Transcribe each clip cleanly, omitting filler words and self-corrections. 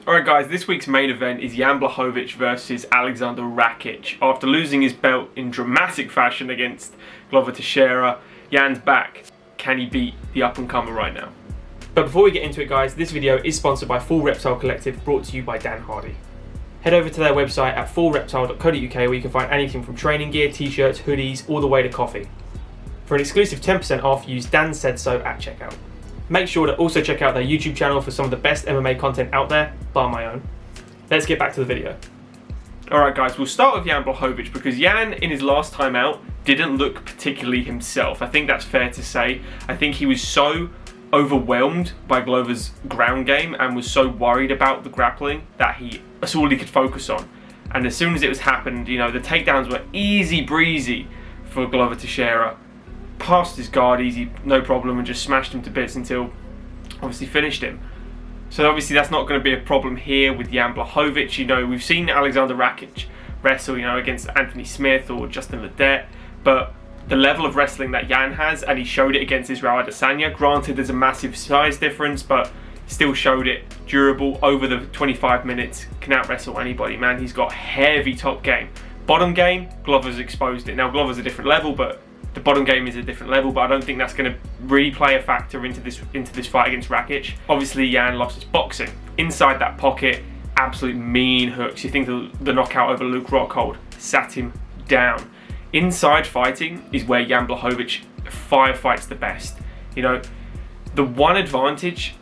Alright guys, this week's main event is Jan Blachowicz versus Aleksandar Rakic. After losing his belt in dramatic fashion against Glover Teixeira, Jan's back. Can he beat the up-and-comer right now? But before we get into it guys, this video is sponsored by Full Reptile Collective, brought to you by Dan Hardy. Head over to their website at fullreptile.co.uk where you can find anything from training gear, t-shirts, hoodies, all the way to coffee. For an exclusive 10% off, use Dan Said So at checkout. Make sure to also check out their YouTube channel for some of the best MMA content out there, bar my own. Let's get back to the video. Alright guys, we'll start with Jan Blachowicz because Jan, in his last time out, didn't look particularly himself. I think that's fair to say. I think he was so overwhelmed by Glover's ground game and was so worried about the grappling that that's all he could focus on. And as soon as it was happened, you know, the takedowns were easy breezy for Glover Teixeira. Passed his guard easy, no problem, and just smashed him to bits until obviously finished him. So obviously that's not going to be a problem here with Jan Blachowicz. You know, we've seen Aleksandar Rakic wrestle, you know, against Anthony Smith or Justin Ledette, but the level of wrestling that Jan has, and he showed it against Israel Adesanya. Granted, there's a massive size difference, but still showed it durable over the 25 minutes. Can out wrestle anybody, man. He's got heavy top game. Bottom game, Glover's exposed it. Now Glover's a different level, but the bottom game is a different level, but I don't think that's going to really play a factor into this fight against Rakic. Obviously, Jan loves his boxing. Inside that pocket, absolute mean hooks. You think the knockout over Luke Rockhold sat him down. Inside fighting is where Jan Blachowicz firefights the best. You know, the one advantage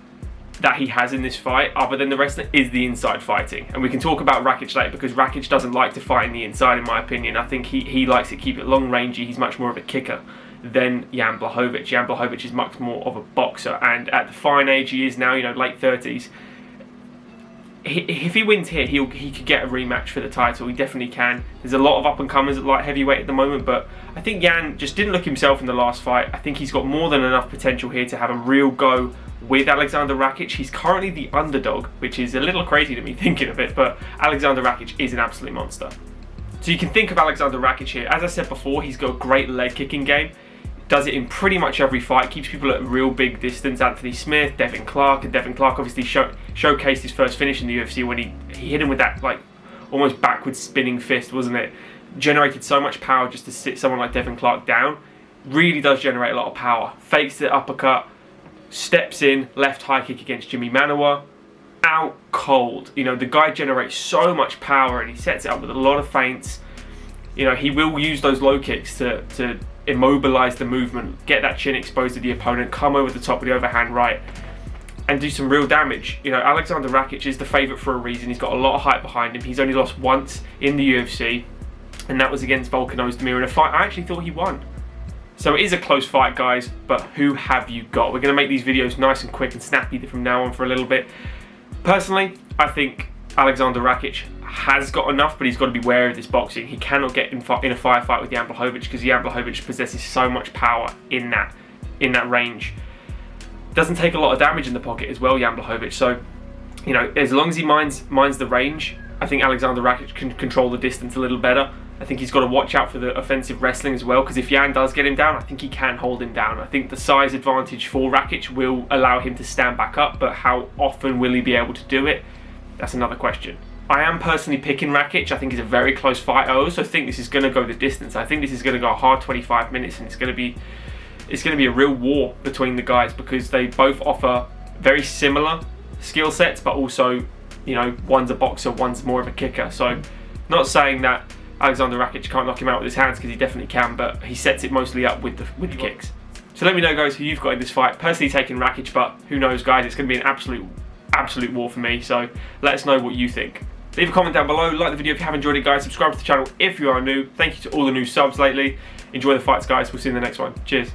that he has in this fight, other than the wrestling, is the inside fighting. And we can talk about Rakic later because Rakic doesn't like to fight in the inside, in my opinion. I think he likes to keep it long rangey. He's much more of a kicker than Jan Blachowicz. Jan Blachowicz is much more of a boxer, and at the fine age he is now, you know, late 30s, if he wins here, he could get a rematch for the title. He definitely can. There's a lot of up-and-comers at light heavyweight at the moment, but I think Jan just didn't look himself in the last fight. I think he's got more than enough potential here to have a real go with Aleksandar Rakic. He's currently the underdog, which is a little crazy to me thinking of it, but Aleksandar Rakic is an absolute monster. So you can think of Aleksandar Rakic here. As I said before, he's got a great leg kicking game. Does it in pretty much every fight, keeps people at a real big distance. Anthony Smith, Devin Clark, and Devin Clark obviously showcased his first finish in the UFC when he hit him with that like almost backwards spinning fist, wasn't it? Generated so much power just to sit someone like Devin Clark down. Really does generate a lot of power. Fakes the uppercut, steps in, left high kick against Jimmy Manoa, out cold. You know, the guy generates so much power and he sets it up with a lot of feints. You know, he will use those low kicks to immobilize the movement, get that chin exposed to the opponent, come over the top with the overhand right, and do some real damage. You know, Aleksandar Rakic is the favourite for a reason. He's got a lot of hype behind him. He's only lost once in the UFC, and that was against Volkan Ozdemir in a fight I actually thought he won. So it is a close fight, guys, but who have you got? We're going to make these videos nice and quick and snappy from now on for a little bit. Personally, I think Aleksandar Rakic has got enough, but he's got to be wary of this boxing. He cannot get in a firefight with Jan Blachowicz because Jan Blachowicz possesses so much power in that range. Doesn't take a lot of damage in the pocket as well, Jan Blachowicz. So, you know, as long as he minds the range, I think Aleksandar Rakic can control the distance a little better. I think he's got to watch out for the offensive wrestling as well, because if Jan does get him down, I think he can hold him down. I think the size advantage for Rakic will allow him to stand back up, but how often will he be able to do it? That's another question. I am personally picking Rakic. I think he's a very close fight. I also think this is going to go the distance. I think this is going to go a hard 25 minutes, and it's going to be a real war between the guys because they both offer very similar skill sets, but also, you know, one's a boxer, one's more of a kicker. So, not saying that Aleksandar Rakic can't knock him out with his hands, because he definitely can, but he sets it mostly up with the kicks. So let me know, guys, who you've got in this fight. Personally taking Rakic, but who knows, guys? It's going to be an absolute war for me. So let us know what you think. Leave a comment down below, like the video if you have enjoyed it, guys. Subscribe to the channel if you are new. Thank you to all the new subs lately. Enjoy the fights, guys. We'll see you in the next one. Cheers.